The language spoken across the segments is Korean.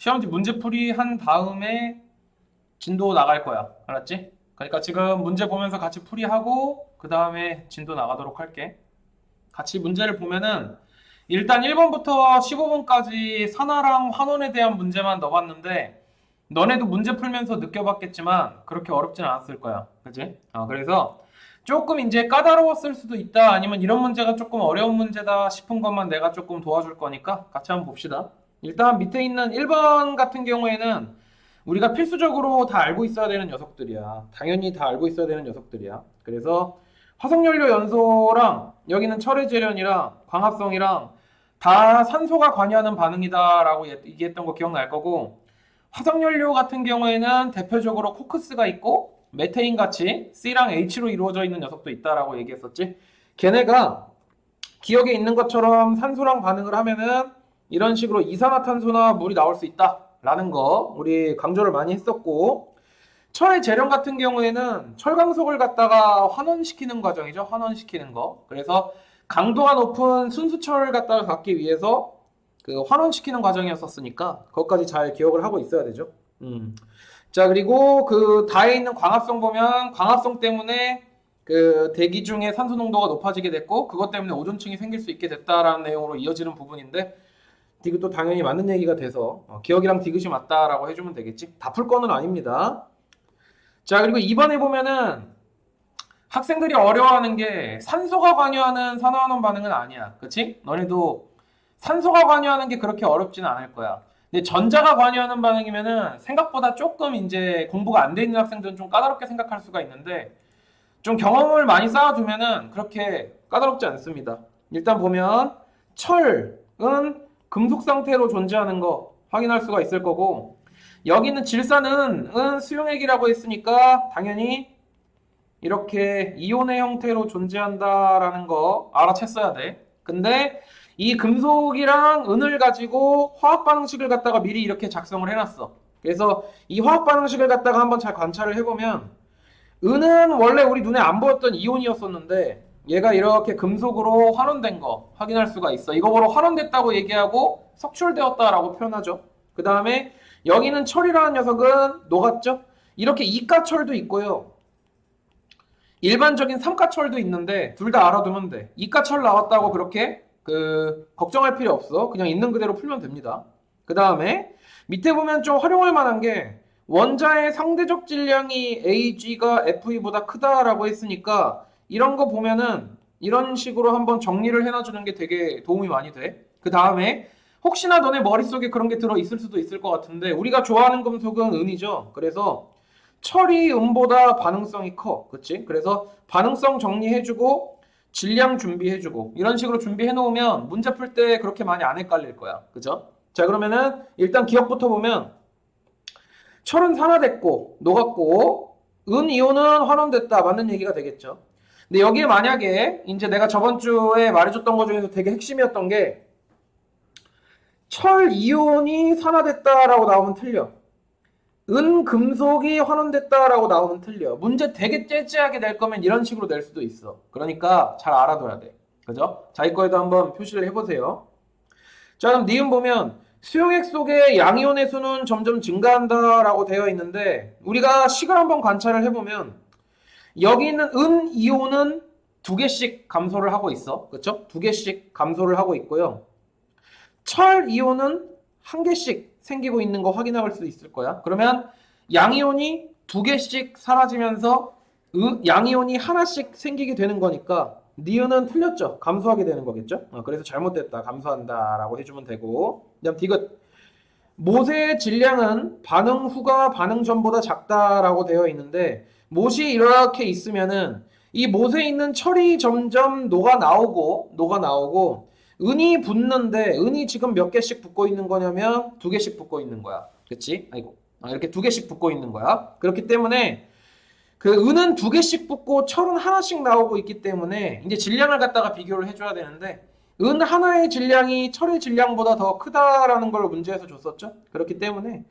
시험지 문제풀이 한 다음에 진도 나갈 거야. 알았지? 그러니까 지금 문제 보면서 같이 풀이하고 그 다음에 진도 나가도록 할게. 같이 문제를 보면은 일단 1번부터 15번까지 산화랑 환원에 대한 문제만 넣어봤는데 너네도 문제 풀면서 느껴봤겠지만 그렇게 어렵진 않았을 거야. 그치? 그래서 조금 이제 까다로웠을 수도 있다, 아니면 이런 문제가 조금 어려운 문제다 싶은 것만 내가 조금 도와줄 거니까 같이 한번 봅시다. 일단 밑에 있는 1번 같은 경우에는 우리가 필수적으로 다 알고 있어야 되는 녀석들이야. 당연히 다 알고 있어야 되는 녀석들이야. 그래서 화석연료 연소랑 여기는 철의 재련이랑 광합성이랑 다 산소가 관여하는 반응이다라고 얘기했던 거 기억날 거고, 화석연료 같은 경우에는 대표적으로 코크스가 있고 메테인 같이 C랑 H로 이루어져 있는 녀석도 있다라고 얘기했었지. 걔네가 기억에 있는 것처럼 산소랑 반응을 하면은 이런 식으로 이산화탄소나 물이 나올 수 있다라는 거 우리 강조를 많이 했었고, 철의 재련 같은 경우에는 철강석을 갖다가 환원시키는 과정이죠. 환원시키는 거. 그래서 강도가 높은 순수철 갖다가 갖기 위해서 그 환원시키는 과정이었었으니까 그것까지 잘 기억을 하고 있어야 되죠. 자, 그리고 그 다에 있는 광합성 보면 광합성 때문에 그 대기 중에 산소 농도가 높아지게 됐고 그것 때문에 오존층이 생길 수 있게 됐다라는 내용으로 이어지는 부분인데, 디귿도 당연히 맞는 얘기가 돼서 기억이랑 디귿이 맞다라고 해주면 되겠지. 다 풀 거는 아닙니다. 자, 그리고 2번에 보면은 학생들이 어려워하는 게 산소가 관여하는 산화환원 반응은 아니야. 그치? 너네도 산소가 관여하는 게 그렇게 어렵지는 않을 거야. 근데 전자가 관여하는 반응이면은 생각보다 조금 이제 공부가 안 돼 있는 학생들은 좀 까다롭게 생각할 수가 있는데, 좀 경험을 많이 쌓아두면은 그렇게 까다롭지 않습니다. 일단 보면 철은 금속 상태로 존재하는 거 확인할 수가 있을 거고, 여기는 질산은 수용액이라고 했으니까 당연히 이렇게 이온의 형태로 존재한다라는 거 알아챘어야 돼. 근데 이 금속이랑 은을 가지고 화학 반응식을 갖다가 미리 이렇게 작성을 해놨어. 그래서 이 화학 반응식을 갖다가 한번 잘 관찰을 해보면, 은은 원래 우리 눈에 안 보였던 이온이었었는데 얘가 이렇게 금속으로 환원된 거 확인할 수가 있어. 이거 보러 환원됐다고 얘기하고 석출되었다라고 표현하죠. 그 다음에 여기는 철이라는 녀석은 녹았죠. 이렇게 이가철도 있고요, 일반적인 삼가철도 있는데 둘 다 알아두면 돼. 이가철 나왔다고 그렇게 걱정할 필요 없어. 그냥 있는 그대로 풀면 됩니다. 그 다음에 밑에 보면 좀 활용할 만한 게, 원자의 상대적 질량이 Ag가 FE보다 크다라고 했으니까 이런 거 보면은 이런 식으로 한번 정리를 해놔주는 게 되게 도움이 많이 돼. 그 다음에 혹시나 너네 머릿속에 그런 게 들어있을 수도 있을 것 같은데, 우리가 좋아하는 금속은 은이죠. 그래서 철이 은보다 반응성이 커. 그치? 그래서 반응성 정리해주고 질량 준비해주고 이런 식으로 준비해놓으면 문제 풀 때 그렇게 많이 안 헷갈릴 거야. 그죠? 자, 그러면은 일단 기억부터 보면 철은 산화됐고 녹았고 이온은 환원됐다, 맞는 얘기가 되겠죠. 근데 여기에 만약에 이제 내가 저번 주에 말해줬던 것 중에서 되게 핵심이었던 게, 철 이온이 산화됐다라고 나오면 틀려. 금속이 환원됐다라고 나오면 틀려. 문제 되게 째째하게 낼 거면 이런 식으로 낼 수도 있어. 그러니까 잘 알아둬야 돼. 그죠? 자기 거에도 한번 표시를 해보세요. 자, 그럼 니은 보면 수용액 속의 양이온의 수는 점점 증가한다라고 되어 있는데, 우리가 식을 한번 관찰을 해보면 여기 있는 이온은 두 개씩 감소를 하고 있어. 그렇죠? 두 개씩 감소를 하고 있고요. 철 이온은 한 개씩 생기고 있는 거 확인할 수 있을 거야. 그러면 양이온이 두 개씩 사라지면서 양이온이 하나씩 생기게 되는 거니까 니은은 틀렸죠. 감소하게 되는 거겠죠. 그래서 잘못됐다, 감소한다 라고 해주면 되고, 그 다음 디귿, 못의 질량은 반응 후가 반응 전보다 작다라고 되어 있는데, 못이 이렇게 있으면은 이 못에 있는 철이 점점 녹아 나오고 은이 붙는데, 은이 지금 몇 개씩 붙고 있는 거냐면 두 개씩 붙고 있는 거야. 그치? 아이고. 이렇게 두 개씩 붙고 있는 거야. 그렇기 때문에 은은 두 개씩 붙고 철은 하나씩 나오고 있기 때문에 이제 질량을 갖다가 비교를 해줘야 되는데, 은 하나의 질량이 철의 질량보다 더 크다라는 걸 문제에서 줬었죠. 그렇기 때문에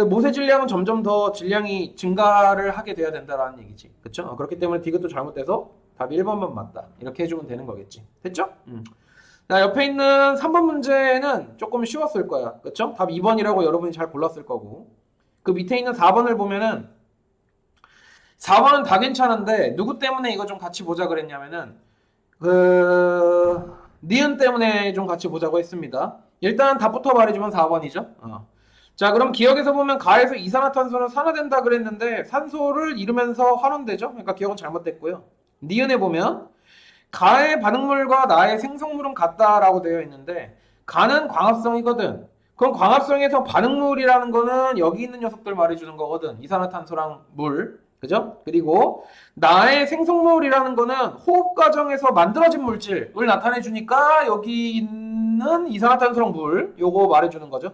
못의 질량은 점점 더 질량이 증가를 하게 돼야 된다라는 얘기지. 그쵸? 그렇기 때문에 디귿도 잘못돼서 답이 1번만 맞다, 이렇게 해주면 되는 거겠지. 됐죠? 자, 옆에 있는 3번 문제는 조금 쉬웠을 거야. 그쵸? 답 2번이라고 여러분이 잘 골랐을 거고. 그 밑에 있는 4번을 보면은 4번은 다 괜찮은데 누구 때문에 이거 좀 같이 보자 그랬냐면은 니은 때문에 좀 같이 보자고 했습니다. 일단 답부터 말해주면 4번이죠. 자, 그럼 기억에서 보면 가에서 이산화탄소는 산화된다 그랬는데 산소를 잃으면서 환원되죠. 그러니까 기억은 잘못됐고요. 니은에 보면 가의 반응물과 나의 생성물은 같다라고 되어 있는데 가는 광합성이거든. 그럼 광합성에서 반응물이라는 거는 여기 있는 녀석들 말해주는 거거든. 이산화탄소랑 물. 그죠? 그리고 나의 생성물이라는 거는 호흡 과정에서 만들어진 물질을 나타내 주니까 여기 있는 이산화탄소랑 물 요거 말해 주는 거죠.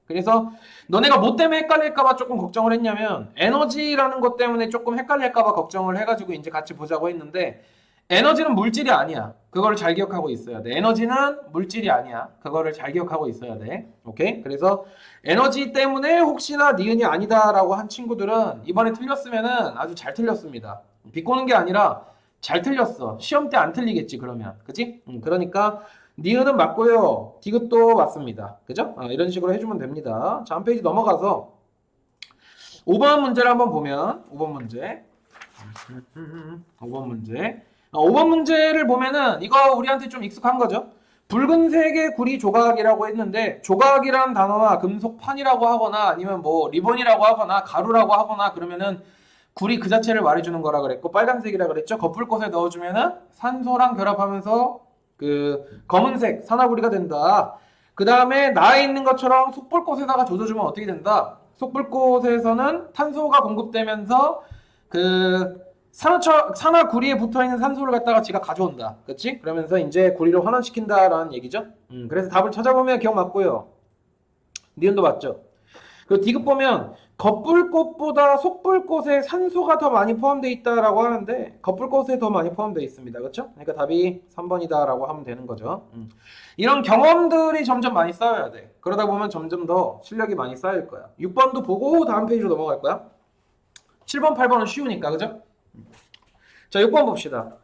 그래서 너네가 뭐 때문에 헷갈릴까봐 조금 걱정을 했냐면 에너지라는 것 때문에 조금 헷갈릴까봐 걱정을 해가지고 이제 같이 보자고 했는데 에너지는 물질이 아니야. 그거를 잘 기억하고 있어야 돼. 에너지는 물질이 아니야. 그거를 잘 기억하고 있어야 돼. 오케이? 그래서 에너지 때문에 혹시나 니은이 아니다라고 한 친구들은 이번에 틀렸으면은 아주 잘 틀렸습니다. 비꼬는 게 아니라 잘 틀렸어. 시험 때 안 틀리겠지 그러면. 그치? 그러니까 니은은 맞고요. 디귿도 맞습니다. 그죠? 이런 식으로 해주면 됩니다. 자, 한 페이지 넘어가서 5번 문제를 한번 보면 5번 문제 5번 문제 5번 문제를 보면은 이거 우리한테 좀 익숙한 거죠. 붉은색의 구리 조각이라고 했는데 조각이라는 단어와 금속판이라고 하거나 아니면 뭐 리본이라고 하거나 가루라고 하거나 그러면은 구리 그 자체를 말해주는 거라 그랬고 빨간색이라 그랬죠. 거풀꽃에 넣어주면은 산소랑 결합하면서 그 검은색 산화구리가 된다. 그 다음에 나에 있는 것처럼 속불꽃에다가 조져주면 어떻게 된다. 속불꽃에서는 탄소가 공급되면서 그 산화구리에 붙어있는 산소를 갖다가 지가 가져온다. 그치? 그러면서 이제 구리를 환원시킨다라는 얘기죠. 그래서 답을 찾아보면 기억 맞고요. 니은도 맞죠. 그리고 디귿 보면 겉불꽃보다 속불꽃에 산소가 더 많이 포함되어 있다라고 하는데 겉불꽃에 더 많이 포함되어 있습니다. 그렇죠? 그러니까 답이 3번이다라고 하면 되는 거죠. 이런 경험들이 점점 많이 쌓여야 돼. 그러다 보면 점점 더 실력이 많이 쌓일 거야. 6번도 보고 다음 페이지로 넘어갈 거야. 7번, 8번은 쉬우니까, 그죠? 자, 6번 봅시다.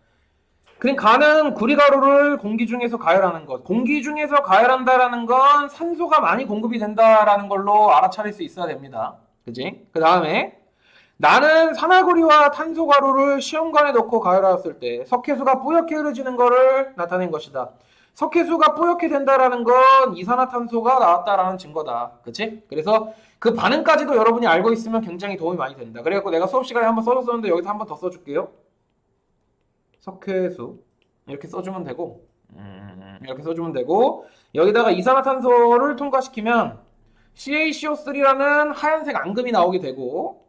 그럼 가는 구리가루를 공기 중에서 가열하는 것. 공기 중에서 가열한다라는 건 산소가 많이 공급이 된다라는 걸로 알아차릴 수 있어야 됩니다. 그지? 그 다음에 나는 산화구리와 탄소가루를 시험관에 넣고 가열하였을 때 석회수가 뿌옇게 흐려지는 것을 나타낸 것이다. 석회수가 뿌옇게 된다라는 건 이산화탄소가 나왔다라는 증거다. 그치? 그래서 그 반응까지도 여러분이 알고 있으면 굉장히 도움이 많이 된다. 그래갖고 내가 수업 시간에 한번 써줬었는데 여기서 한번 더 써줄게요. 석회수 이렇게 써주면 되고 이렇게 써주면 되고 여기다가 이산화탄소를 통과시키면 CaCO3라는 하얀색 앙금이 나오게 되고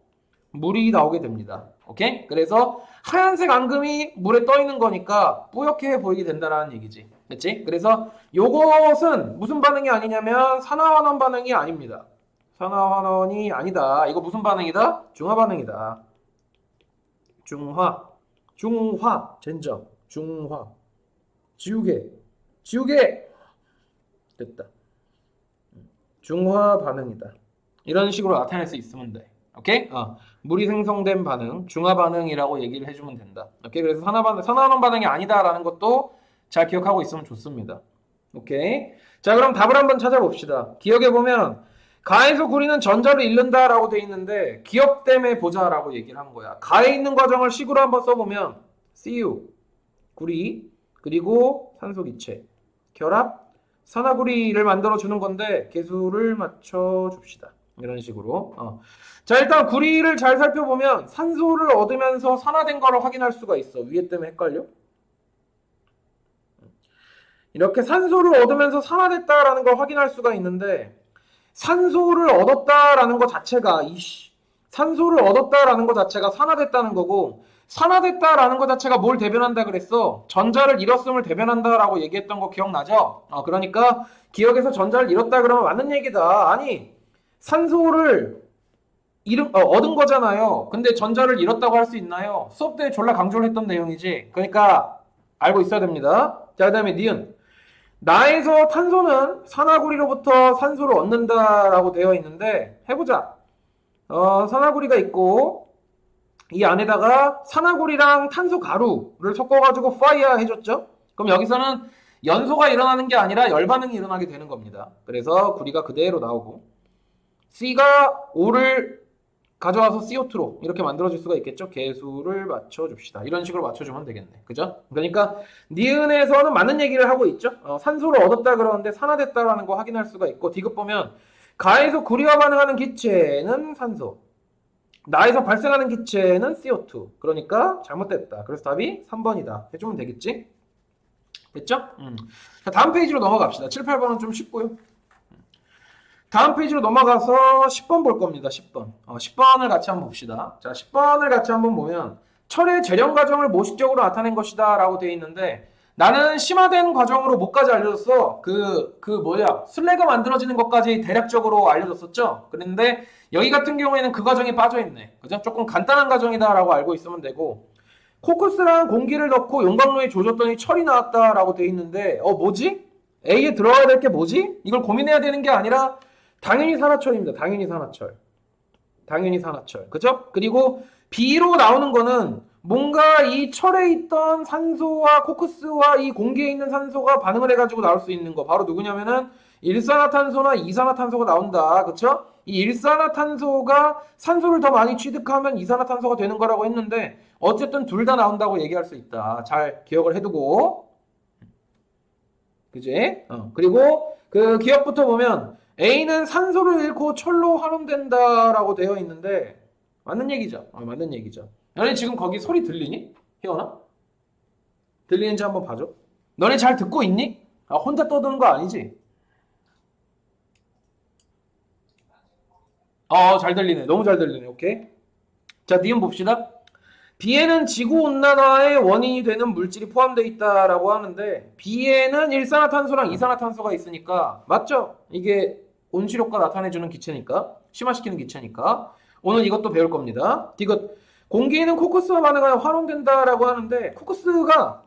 물이 나오게 됩니다. 오케이? 그래서 하얀색 앙금이 물에 떠 있는 거니까 뿌옇게 보이게 된다라는 얘기지. 그치? 그래서 요것은 무슨 반응이 아니냐면 산화환원 반응이 아닙니다. 산화환원이 아니다. 이거 무슨 반응이다? 중화 반응이다. 중화 젠장 중화 지우개 됐다. 중화 반응이다. 이런 식으로 나타낼 수 있으면 돼. 오케이? 물이 생성된 반응, 중화 반응이라고 얘기를 해주면 된다. 오케이? 그래서 산화환원 반응이 아니다라는 것도 잘 기억하고 있으면 좋습니다. 오케이? 자, 그럼 답을 한번 찾아봅시다. 기억해 보면 가에서 구리는 전자를 잃는다라고 돼 있는데 기억 때문에 보자라고 얘기를 한 거야. 가에 있는 과정을 식으로 한번 써보면 Cu, 구리, 그리고 산소 기체, 결합, 산화구리를 만들어주는 건데 개수를 맞춰줍시다. 이런 식으로. 자, 일단 구리를 잘 살펴보면 산소를 얻으면서 산화된 거를 확인할 수가 있어. 위에 때문에 헷갈려? 이렇게 산소를 얻으면서 산화됐다라는 걸 확인할 수가 있는데 산소를 얻었다라는 것 자체가 산소를 얻었다라는 것 자체가 산화됐다는 거고 산화됐다라는 것 자체가 뭘 대변한다 그랬어? 전자를 잃었음을 대변한다라고 얘기했던 거 기억나죠? 그러니까 기억에서 전자를 잃었다 그러면 맞는 얘기다. 아니 산소를 얻은 거잖아요. 근데 전자를 잃었다고 할 수 있나요? 수업 때 졸라 강조를 했던 내용이지. 그러니까 알고 있어야 됩니다. 자, 그 다음에 니은 나에서 탄소는 산화구리로부터 산소를 얻는다라고 되어 있는데 해보자. 산화구리가 있고 이 안에다가 산화구리랑 탄소 가루를 섞어가지고 파이어 해줬죠. 그럼 여기서는 연소가 일어나는 게 아니라 열반응이 일어나게 되는 겁니다. 그래서 구리가 그대로 나오고 C가 O를 가져와서 CO2로 이렇게 만들어질 수가 있겠죠. 개수를 맞춰줍시다. 이런 식으로 맞춰주면 되겠네. 그죠? 그러니까 니은에서는 맞는 얘기를 하고 있죠. 산소를 얻었다 그러는데 산화됐다라는 거 확인할 수가 있고 디귿 보면 가에서 구리와 반응하는 기체는 산소, 나에서 발생하는 기체는 CO2. 그러니까 잘못됐다. 그래서 답이 3번이다. 해주면 되겠지? 됐죠? 자, 다음 페이지로 넘어갑시다. 7, 8번은 좀 쉽고요. 다음 페이지로 넘어가서 10번 볼 겁니다. 10번. 10번을 같이 한번 봅시다. 자, 10번을 같이 한번 보면 철의 재련 과정을 모식적으로 나타낸 것이다 라고 되어 있는데 나는 심화된 과정으로 뭐까지 알려줬어? 슬래그 만들어지는 것까지 대략적으로 알려줬었죠? 그런데 여기 같은 경우에는 그 과정이 빠져있네. 그죠? 조금 간단한 과정이다 라고 알고 있으면 되고 코크스랑 공기를 넣고 용광로에 조졌더니 철이 나왔다라고 돼 있는데 뭐지? A에 들어가야 될 게 뭐지? 이걸 고민해야 되는 게 아니라 당연히 산화철입니다. 당연히 산화철. 당연히 산화철. 그죠? 그리고 B로 나오는 거는 뭔가 이 철에 있던 산소와 코크스와 이 공기에 있는 산소가 반응을 해가지고 나올 수 있는 거. 바로 누구냐면은 일산화탄소나 이산화탄소가 나온다. 그쵸? 이 일산화탄소가 산소를 더 많이 취득하면 이산화탄소가 되는 거라고 했는데 어쨌든 둘 다 나온다고 얘기할 수 있다. 잘 기억을 해두고. 그지? 그리고 그 기억부터 보면 A는 산소를 잃고 철로 환원된다라고 되어 있는데 맞는 얘기죠. 맞는 얘기죠. 너네 지금 거기 소리 들리니? 희원아? 들리는지 한번 봐줘. 너네 잘 듣고 있니? 혼자 떠드는 거 아니지? 잘 들리네. 너무 잘 들리네. 오케이. 자, 니은 봅시다. B에는 지구온난화의 원인이 되는 물질이 포함되어 있다라고 하는데 B에는 일산화탄소랑 이산화탄소가 있으니까 맞죠? 이게 온실효과 나타내주는 기체니까 심화시키는 기체니까 오늘 이것도 배울 겁니다. 디귿 공기는 코크스와 반응하여 환원된다라고 하는데 코크스가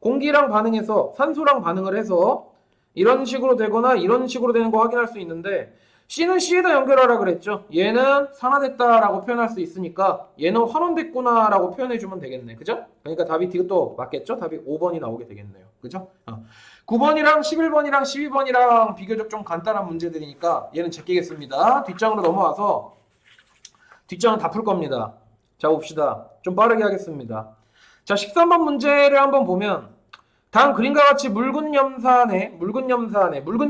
공기랑 반응해서 산소랑 반응을 해서 이런 식으로 되거나 이런 식으로 되는 거 확인할 수 있는데 C는 C에다 연결하라 그랬죠. 얘는 산화됐다라고 표현할 수 있으니까 얘는 환원됐구나 라고 표현해주면 되겠네. 그죠? 그러니까 답이 디귿도 맞겠죠? 답이 5번이 나오게 되겠네요. 그죠? 9번이랑 11번이랑 12번이랑 비교적 좀 간단한 문제들이니까 얘는 제끼겠습니다. 뒷장으로 넘어와서 뒷장은 다 풀 겁니다. 자, 봅시다. 좀 빠르게 하겠습니다. 자, 13번 문제를 한번 보면 다음 그림과 같이 묽은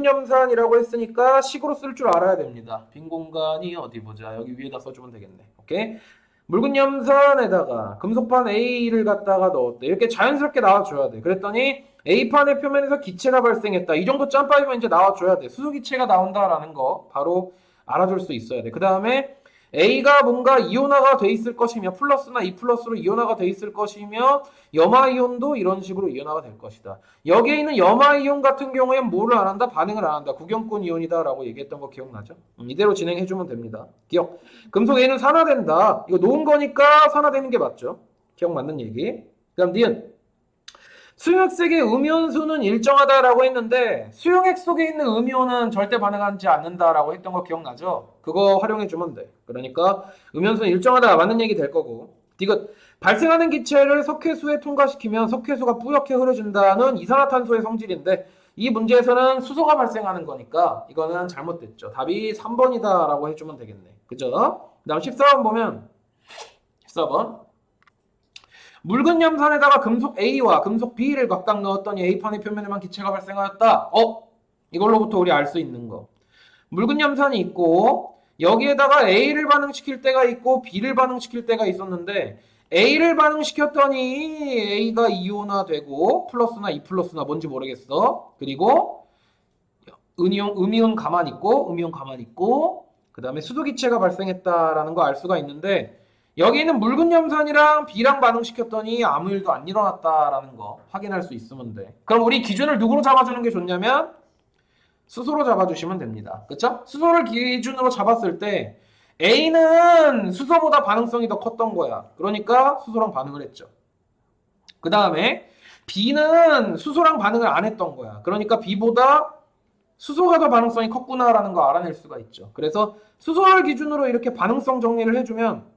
염산이라고 했으니까 식으로 쓸 줄 알아야 됩니다. 빈 공간이 어디 보자. 여기 위에다 써주면 되겠네. 오케이. 묽은 염산에다가 금속판 A를 갖다가 넣었대. 이렇게 자연스럽게 나와줘야 돼. 그랬더니 A판의 표면에서 기체가 발생했다. 이 정도 짬밥이면 이제 나와줘야 돼. 수소기체가 나온다라는 거 바로 알아줄 수 있어야 돼. 그 다음에 A가 뭔가 이온화가 돼 있을 것이며 플러스나 E 플러스로 이온화가 돼 있을 것이며 염화이온도 이런 식으로 이온화가 될 것이다. 여기에 있는 염화이온 같은 경우에는 뭐를 안 한다? 반응을 안 한다. 구경꾼 이온이다 라고 얘기했던 거 기억나죠? 이대로 진행해주면 됩니다. 기억. 금속 A는 산화된다. 이거 놓은 거니까 산화되는 게 맞죠? 기억 맞는 얘기. 그 다음 니은 수용액색의 음이온수는 일정하다라고 했는데 수용액 속에 있는 음이온은 절대 반응하지 않는다라고 했던 거 기억나죠? 그거 활용해주면 돼. 그러니까 음이온수는 일정하다 맞는 얘기 될 거고 디귿 발생하는 기체를 석회수에 통과시키면 석회수가 뿌옇게 흐려진다는 이산화탄소의 성질인데 이 문제에서는 수소가 발생하는 거니까 이거는 잘못됐죠. 답이 3번이다 라고 해주면 되겠네. 그죠? 그 다음 14번 보면 14번 묽은 염산에다가 금속 A와 금속 B를 각각 넣었더니 A판의 표면에만 기체가 발생하였다. 이걸로부터 우리 알 수 있는 거. 묽은 염산이 있고 여기에다가 A를 반응시킬 때가 있고 B를 반응시킬 때가 있었는데 A를 반응시켰더니 A가 이온화되고 플러스나 E 플러스나 뭔지 모르겠어. 그리고 음이온 가만히 있고 그 다음에 수소기체가 발생했다라는 거 알 수가 있는데 여기는 묽은 염산이랑 B랑 반응시켰더니 아무 일도 안 일어났다라는 거 확인할 수 있으면 돼. 그럼 우리 기준을 누구로 잡아주는 게 좋냐면 수소로 잡아주시면 됩니다. 그쵸? 수소를 기준으로 잡았을 때 A는 수소보다 반응성이 더 컸던 거야. 그러니까 수소랑 반응을 했죠. 그 다음에 B는 수소랑 반응을 안 했던 거야. 그러니까 B보다 수소가 더 반응성이 컸구나라는 거 알아낼 수가 있죠. 그래서 수소를 기준으로 이렇게 반응성 정리를 해주면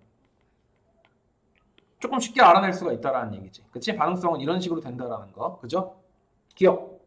조금 쉽게 알아낼 수가 있다라는 얘기지. 그치? 반응성은 이런 식으로 된다라는 거. 그죠? 기억.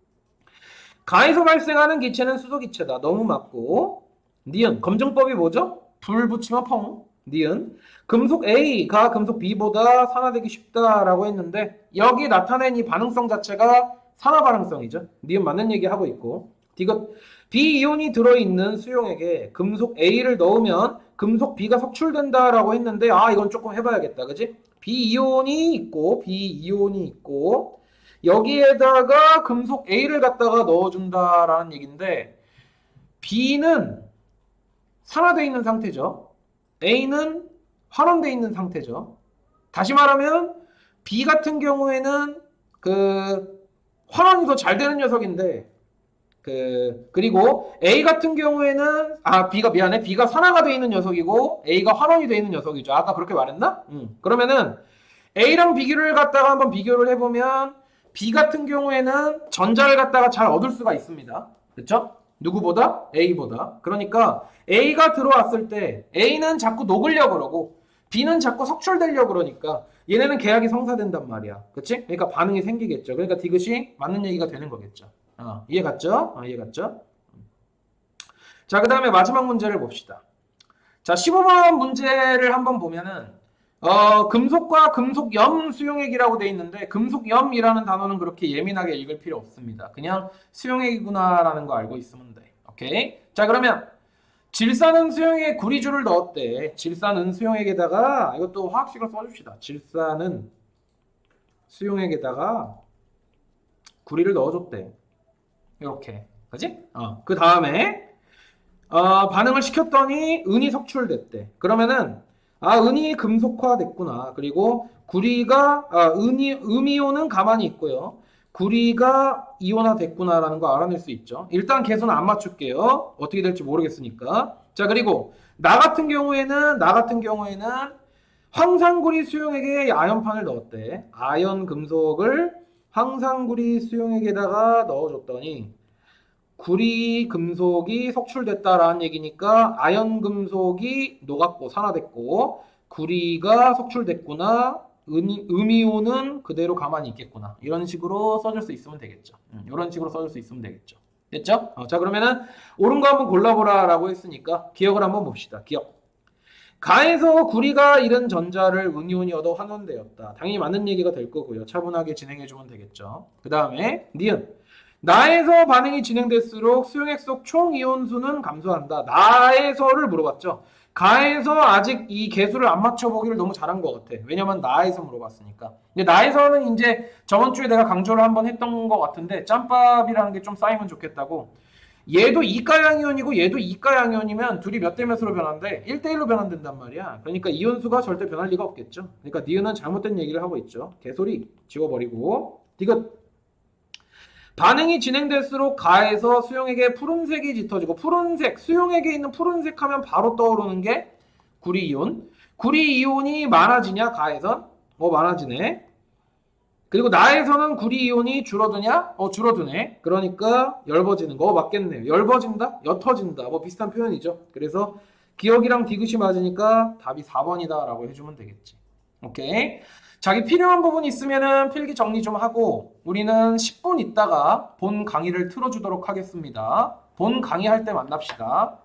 가에서 발생하는 기체는 수소기체다. 너무 맞고. 니은. 검증법이 뭐죠? 불 붙이면 펑. 니은. 금속 A가 금속 B보다 산화되기 쉽다라고 했는데 여기 나타낸 이 반응성 자체가 산화 반응성이죠. 니은 맞는 얘기 하고 있고. 디귿. B이온이 들어있는 수용액에 금속 A를 넣으면 금속 B가 석출된다라고 했는데 이건 조금 해봐야겠다. 그지? B이온이 있고 여기에다가 금속 A를 갖다가 넣어준다라는 얘기인데 B는 산화되어 있는 상태죠. A는 환원되어 있는 상태죠. 다시 말하면 B 같은 경우에는 환원이 더 잘 되는 녀석인데 그리고 A 같은 경우에는 B가 산화가 되어 있는 녀석이고 A가 환원이 되어 있는 녀석이죠. 아까 그렇게 말했나? 그러면은 A랑 B를 갖다가 한번 비교를 해보면 B 같은 경우에는 전자를 갖다가 잘 얻을 수가 있습니다. 그렇죠? 누구보다? A보다. 그러니까 A가 들어왔을 때 A는 자꾸 녹으려고 그러고 B는 자꾸 석출되려고 그러니까 얘네는 계약이 성사된단 말이야. 그치? 그러니까 반응이 생기겠죠. 그러니까 디귿이 맞는 얘기가 되는 거겠죠. 이해 갔죠? 이해 갔죠? 자, 그 다음에 마지막 문제를 봅시다. 자, 15번 문제를 한번 보면은 금속과 금속염 수용액이라고 돼 있는데 금속염이라는 단어는 그렇게 예민하게 읽을 필요 없습니다. 그냥 수용액이구나라는 거 알고 있으면 돼. 오케이? 자, 그러면 질산은 수용액에 구리주를 넣었대. 질산은 수용액에다가 이것도 화학식을 써줍시다. 질산은 수용액에다가 구리를 넣어줬대. 이렇게. 그지? 그 다음에 반응을 시켰더니 은이 석출됐대. 그러면은 은이 금속화됐구나. 그리고 구리가 음이온은 가만히 있고요. 구리가 이온화됐구나라는 거 알아낼 수 있죠. 일단 개수는 안 맞출게요. 어떻게 될지 모르겠으니까. 자, 그리고 나 같은 경우에는 황산구리 수용액에 아연판을 넣었대. 아연 금속을 황산구리 수용액에다가 넣어줬더니 구리 금속이 석출됐다라는 얘기니까 아연 금속이 녹았고 산화됐고 구리가 석출됐구나. 음이온은 그대로 가만히 있겠구나. 이런 식으로 써줄 수 있으면 되겠죠. 이런 식으로 써줄 수 있으면 되겠죠. 됐죠? 자, 그러면은 옳은 거 한번 골라보라라고 했으니까 기억을 한번 봅시다. 기억. 가에서 구리가 잃은 전자를 은이온이 얻어 환원되었다. 당연히 맞는 얘기가 될 거고요. 차분하게 진행해주면 되겠죠. 그 다음에 니은. 나에서 반응이 진행될수록 수용액 속 총 이온수는 감소한다. 나에서를 물어봤죠. 가에서 아직 이 개수를 안 맞춰보기를 너무 잘한 것 같아. 왜냐면 나에서 물어봤으니까. 근데 나에서는 이제 저번 주에 내가 강조를 한번 했던 것 같은데 짬밥이라는 게 좀 쌓이면 좋겠다고. 얘도 이가양이온이고 얘도 이가양이온이면 둘이 몇 대 몇으로 변한대? 1대1로 변한단 말이야. 그러니까 이온수가 절대 변할 리가 없겠죠. 그러니까 니은은 잘못된 얘기를 하고 있죠. 개소리 지워버리고. 디귿. 반응이 진행될수록 가에서 수용액에 푸른색이 짙어지고 푸른색, 수용액에 있는 푸른색 하면 바로 떠오르는 게 구리이온. 구리이온이 많아지냐 가에선? 많아지네. 그리고 나에서는 구리이온이 줄어드냐? 줄어드네. 그러니까 엷어지는 거 맞겠네요. 엷어진다? 옅어진다. 비슷한 표현이죠. 그래서 기억이랑 디귿이 맞으니까 답이 4번이다 라고 해주면 되겠지. 오케이. 자기 필요한 부분 있으면은 필기 정리 좀 하고 우리는 10분 있다가 본 강의를 틀어주도록 하겠습니다. 본 강의할 때 만납시다.